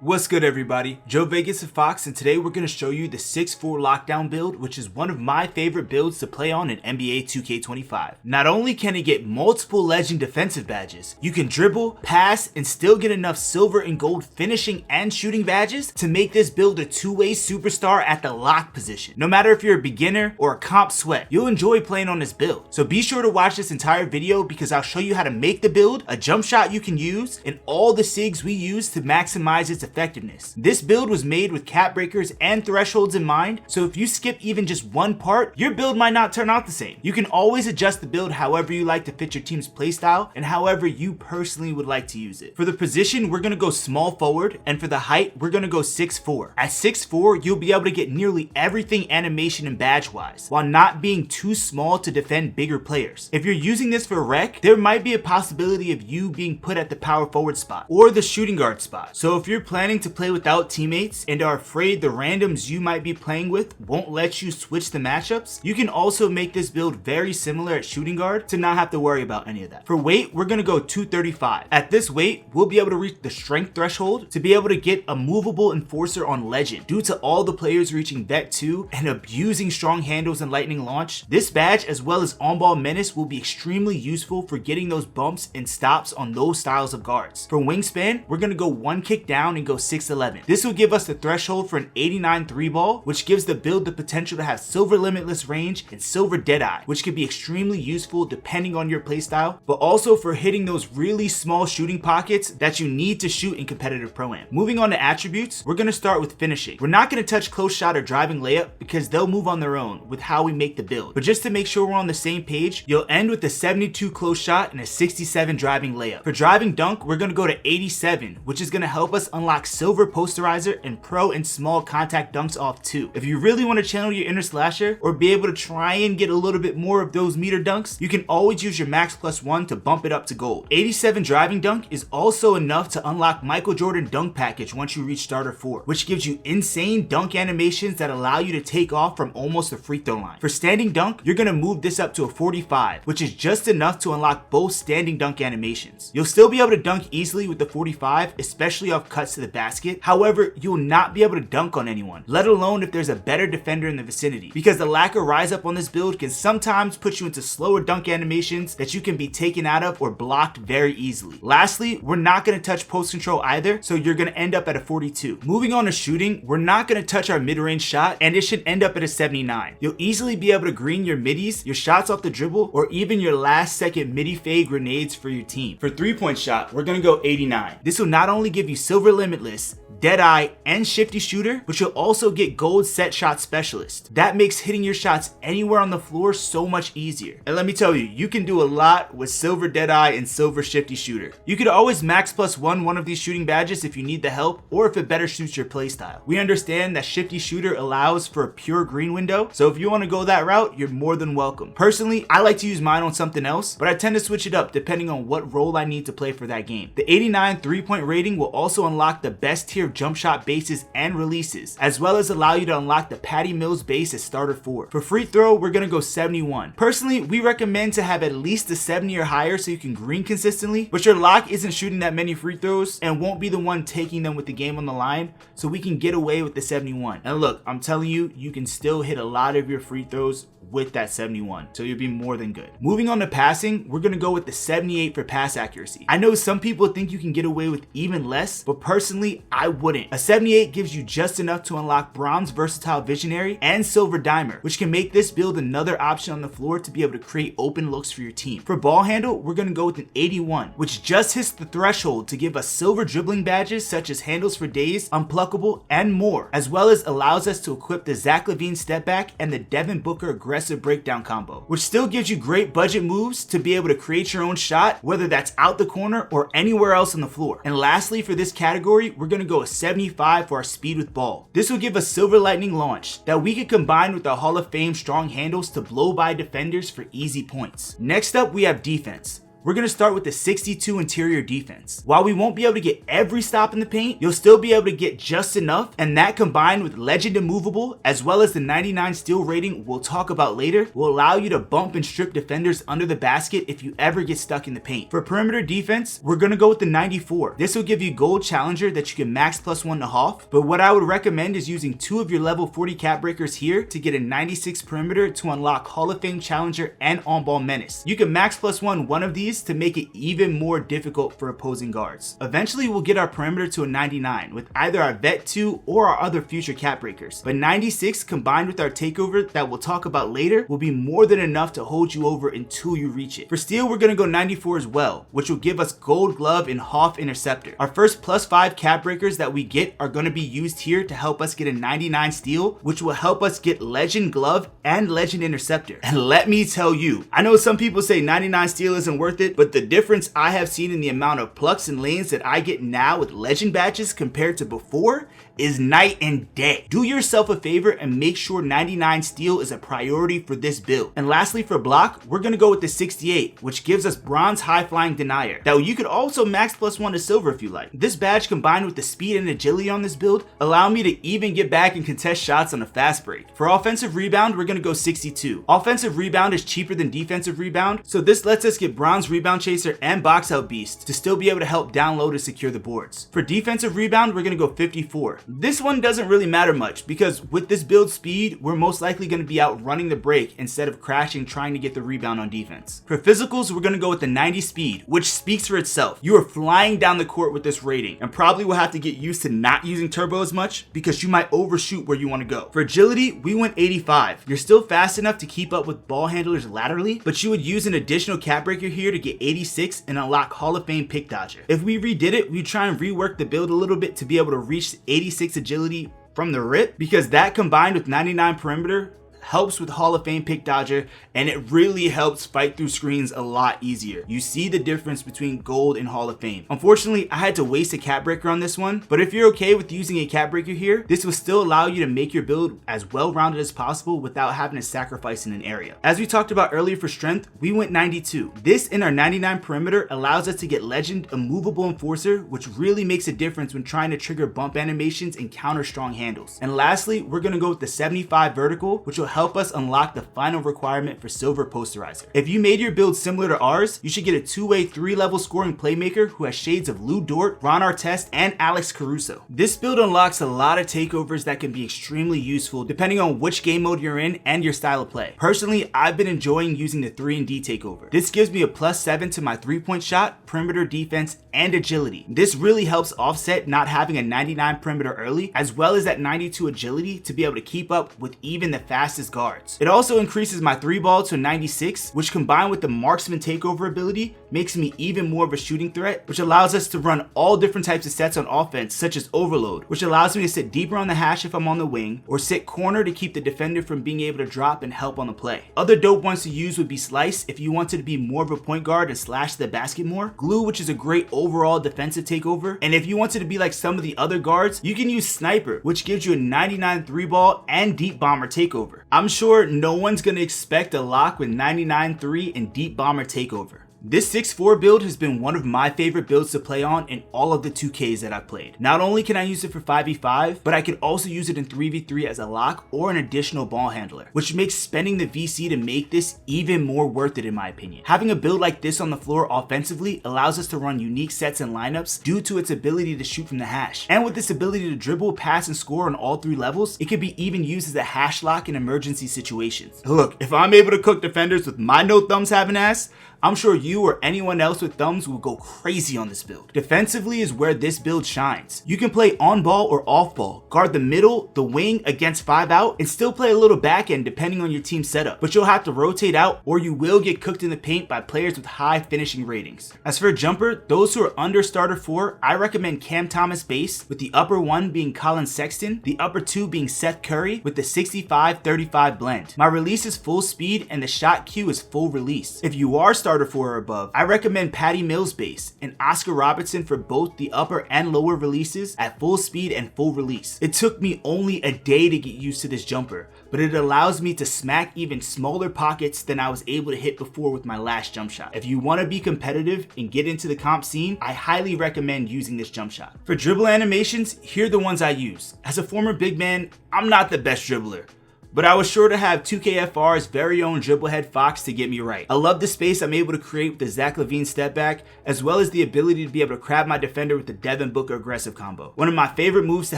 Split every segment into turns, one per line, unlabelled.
What's good everybody, Joe Vegas and Fox, and today we're going to show you the 6'4 lockdown build, which is one of my favorite builds to play on in NBA 2K25. Not only can it get multiple legend defensive badges, you can dribble, pass, and still get enough silver and gold finishing and shooting badges to make this build a two-way superstar at the lock position. No matter if you're a beginner or a comp sweat, you'll enjoy playing on this build. So be sure to watch this entire video because I'll show you how to make the build, a jump shot you can use, and all the SIGs we use to maximize its effectiveness. This build was made with cap breakers and thresholds in mind, so if you skip even just one part, your build might not turn out the same. You can always adjust the build however you like to fit your team's playstyle and however you personally would like to use it. For the position, we're going to go small forward, and for the height, we're going to go 6'4". At 6'4", you'll be able to get nearly everything animation and badge wise, while not being too small to defend bigger players. If you're using this for rec, there might be a possibility of you being put at the power forward spot or the shooting guard spot. So if you're planning to play without teammates and are afraid the randoms you might be playing with won't let you switch the matchups, you can also make this build very similar at shooting guard to not have to worry about any of that. For weight, we're going to go 235. At this weight, we'll be able to reach the strength threshold to be able to get a movable enforcer on legend. Due to all the players reaching vet 2 and abusing strong handles and lightning launch, this badge as well as on-ball menace will be extremely useful for getting those bumps and stops on those styles of guards. For wingspan, we're going to go one kick down and go 6'11". This will give us the threshold for an 89 3-ball, which gives the build the potential to have silver limitless range and silver deadeye, which can be extremely useful depending on your playstyle, but also for hitting those really small shooting pockets that you need to shoot in competitive pro-am. Moving on to attributes, we're going to start with finishing. We're not going to touch close shot or driving layup because they'll move on their own with how we make the build, but just to make sure we're on the same page, you'll end with a 72 close shot and a 67 driving layup. For driving dunk, we're going to go to 87, which is going to help us unlock silver posterizer and pro and small contact dunks off too. If you really want to channel your inner slasher or be able to try and get a little bit more of those meter dunks, you can always use your max +1 to bump it up to gold. 87 driving dunk is also enough to unlock Michael Jordan dunk package once you reach starter 4, which gives you insane dunk animations that allow you to take off from almost the free throw line. For standing dunk, you're going to move this up to a 45, which is just enough to unlock both standing dunk animations. You'll still be able to dunk easily with the 45, especially off cuts to the basket. However, you'll not be able to dunk on anyone, let alone if there's a better defender in the vicinity, because the lack of rise up on this build can sometimes put you into slower dunk animations that you can be taken out of or blocked very easily. Lastly, we're not going to touch post control either, so you're going to end up at a 42. Moving on to shooting, we're not going to touch our mid-range shot, and it should end up at a 79. You'll easily be able to green your middies, your shots off the dribble, or even your last second midi fade grenades for your team. For 3-point shot, we're going to go 89. This will not only give you silver limitless, deadeye, and shifty shooter, but you'll also get gold set shot specialist. That makes hitting your shots anywhere on the floor so much easier. And let me tell you, you can do a lot with silver deadeye and silver shifty shooter. You could always max +1 one of these shooting badges if you need the help or if it better suits your playstyle. We understand that shifty shooter allows for a pure green window, so if you want to go that route, you're more than welcome. Personally, I like to use mine on something else, but I tend to switch it up depending on what role I need to play for that game. The 89 3-point rating will also unlock the best tier jump shot bases and releases, as well as allow you to unlock the Patty Mills base as starter 4. For free throw, we're going to go 71. Personally, we recommend to have at least a 70 or higher so you can green consistently, but your lock isn't shooting that many free throws and won't be the one taking them with the game on the line, so we can get away with the 71. And look, I'm telling you, you can still hit a lot of your free throws with that 71, so you'll be more than good. Moving on to passing, we're going to go with the 78 for pass accuracy. I know some people think you can get away with even less, but personally, I wouldn't. A 78 gives you just enough to unlock bronze versatile visionary and silver dimer, which can make this build another option on the floor to be able to create open looks for your team. For ball handle, we're going to go with an 81, which just hits the threshold to give us silver dribbling badges such as handles for days, unpluckable, and more, as well as allows us to equip the Zach LaVine step back and the Devin Booker aggressive breakdown combo, which still gives you great budget moves to be able to create your own shot, whether that's out the corner or anywhere else on the floor. And lastly, for this category, we're going to go a 75 for our speed with ball. This will give us silver lightning launch that we could combine with the Hall of Fame strong handles to blow by defenders for easy points. Next up, we have defense. We're going to start with the 62 interior defense. While we won't be able to get every stop in the paint, you'll still be able to get just enough, and that combined with legend immovable as well as the 99 steal rating we'll talk about later will allow you to bump and strip defenders under the basket if you ever get stuck in the paint. For perimeter defense, we're going to go with the 94. This will give you gold challenger that you can max +1 to HOF, but what I would recommend is using 2 of your level 40 cap breakers here to get a 96 perimeter to unlock Hall of Fame challenger and on-ball menace. You can max +1 one of these to make it even more difficult for opposing guards. Eventually we'll get our perimeter to a 99 with either our vet 2 or our other future cap breakers, but 96 combined with our takeover that we'll talk about later will be more than enough to hold you over until you reach it. For steal, we're going to go 94 as well, which will give us gold glove and HOF interceptor. Our first +5 cap breakers that we get are going to be used here to help us get a 99 steal, which will help us get legend glove and legend interceptor. And let me tell you, I know some people say 99 steal isn't worth it, but the difference I have seen in the amount of plucks and lanes that I get now with legend badges compared to before is night and day. Do yourself a favor and make sure 99 steal is a priority for this build. And lastly, for block, we're going to go with the 68, which gives us bronze high flying denier. Now you could also max +1 to silver if you like. This badge combined with the speed and agility on this build allow me to even get back and contest shots on a fast break. For offensive rebound, we're going to go 62. Offensive rebound is cheaper than defensive rebound, so this lets us get bronze rebound chaser and box out beast to still be able to help down low to secure the boards. For defensive rebound, we're going to go 54. This one doesn't really matter much because with this build speed, we're most likely going to be out running the break instead of crashing trying to get the rebound on defense. For physicals, we're going to go with the 90 speed, which speaks for itself. You are flying down the court with this rating and probably will have to get used to not using turbo as much because you might overshoot where you want to go. For agility, we went 85. You're still fast enough to keep up with ball handlers laterally, but you would use an additional cap breaker here to get 86 and unlock Hall of Fame pick dodger. If we redid it, we'd try and rework the build a little bit to be able to reach 86 agility from the rip, because that combined with 99 perimeter helps with Hall of Fame pick dodger, and it really helps fight through screens a lot easier. You see the difference between gold and Hall of Fame. Unfortunately, I had to waste a cap breaker on this one, but if you're okay with using a cap breaker here, this will still allow you to make your build as well-rounded as possible without having to sacrifice in an area. As we talked about earlier for strength, we went 92. This in our 99 perimeter allows us to get legend immovable enforcer, which really makes a difference when trying to trigger bump animations and counter strong handles. And lastly, we're going to go with the 75 vertical, which will help us unlock the final requirement for silver posterizer. If you made your build similar to ours, you should get a two-way 3-level scoring playmaker who has shades of Lou Dort, Ron Artest, and Alex Caruso. This build unlocks a lot of takeovers that can be extremely useful depending on which game mode you're in and your style of play. Personally, I've been enjoying using the 3-and-D takeover. This gives me a +7 to my 3-point shot, perimeter defense, and agility. This really helps offset not having a 99 perimeter early, as well as that 92 agility to be able to keep up with even the fastest guards. It also increases my 3-ball to 96, which combined with the marksman takeover ability makes me even more of a shooting threat, which allows us to run all different types of sets on offense, such as overload, which allows me to sit deeper on the hash if I'm on the wing, or sit corner to keep the defender from being able to drop and help on the play. Other dope ones to use would be slice if you wanted to be more of a point guard and slash the basket more, glue, which is a great overall defensive takeover, and if you wanted to be like some of the other guards, you can use sniper, which gives you a 99 3-ball and deep bomber takeover. I'm sure no one's gonna expect a lock with 99 3 and deep bomber takeover. This 6'4 build has been one of my favorite builds to play on in all of the 2Ks that I've played. Not only can I use it for 5v5, but I can also use it in 3v3 as a lock or an additional ball handler, which makes spending the VC to make this even more worth it in my opinion. Having a build like this on the floor offensively allows us to run unique sets and lineups due to its ability to shoot from the hash. And with this ability to dribble, pass, and score on all 3 levels, it can be even used as a hash lock in emergency situations. Look, if I'm able to cook defenders with my no thumbs having ass, I'm sure you or anyone else with thumbs will go crazy on this build. Defensively is where this build shines. You can play on ball or off ball, guard the middle, the wing against 5 out, and still play a little back end depending on your team setup, but you'll have to rotate out or you will get cooked in the paint by players with high finishing ratings. As for a jumper, those who are under starter 4, I recommend Cam Thomas base, with the upper 1 being Colin Sexton, the upper 2 being Seth Curry with the 65-35 blend. My release is full speed and the shot queue is full release. If you are starting starter 4 or above, I recommend Patty Mills base and Oscar Robertson for both the upper and lower releases at full speed and full release. It took me only a day to get used to this jumper, but it allows me to smack even smaller pockets than I was able to hit before with my last jump shot. If you want to be competitive and get into the comp scene, I highly recommend using this jump shot. For dribble animations, here are the ones I use. As a former big man, I'm not the best dribbler, but I was sure to have 2KFR's very own dribblehead Fox to get me right. I love the space I'm able to create with the Zach LaVine step back, as well as the ability to be able to crab my defender with the Devin Booker aggressive combo. One of my favorite moves to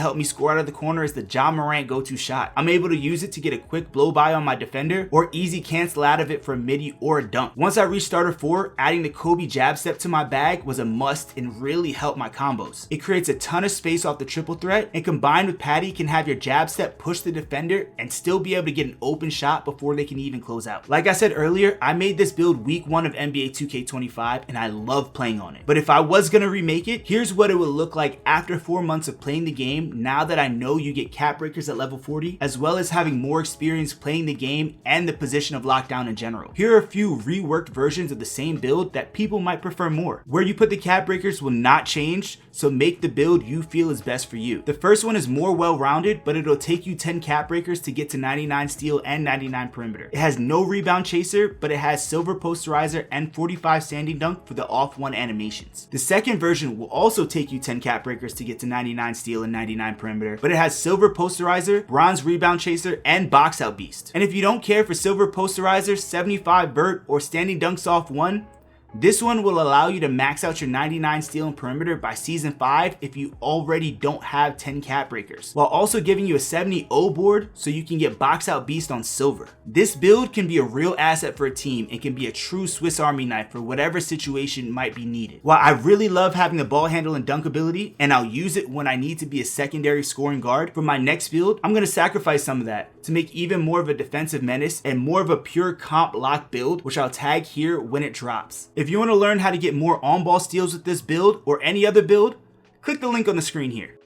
help me score out of the corner is the Ja Morant go-to shot. I'm able to use it to get a quick blow by on my defender, or easy cancel out of it for a midi or a dunk. Once I reached starter 4, adding the Kobe jab step to my bag was a must and really helped my combos. It creates a ton of space off the triple threat, and combined with Patty can have your jab step push the defender and still be able to get an open shot before they can even close out. Like I said earlier, I made this build week 1 of NBA 2K25 and I love playing on it. But if I was gonna remake it, here's what it would look like after 4 months of playing the game, now that I know you get cap breakers at level 40, as well as having more experience playing the game and the position of lockdown in general. Here are a few reworked versions of the same build that people might prefer more. Where you put the cap breakers will not change, so make the build you feel is best for you. The first one is more well-rounded, but it'll take you 10 cap breakers to get to 99 steal and 99 perimeter. It has no rebound chaser, but it has silver posterizer and 45 standing dunk for the off-1 animations. The second version will also take you 10 cap breakers to get to 99 steal and 99 perimeter, but it has silver posterizer, bronze rebound chaser, and box out beast. And if you don't care for silver posterizer, 75 vert, or standing dunks off 1, this one will allow you to max out your 99 steal and perimeter by season 5 if you already don't have 10 cap breakers, while also giving you a 70 O board so you can get box out beast on silver. This build can be a real asset for a team and can be a true Swiss Army knife for whatever situation might be needed. While I really love having the ball handle and dunk ability, and I'll use it when I need to be a secondary scoring guard, for my next build, I'm going to sacrifice some of that to make even more of a defensive menace and more of a pure comp lock build, which I'll tag here when it drops. If you want to learn how to get more on-ball steals with this build or any other build, click the link on the screen here.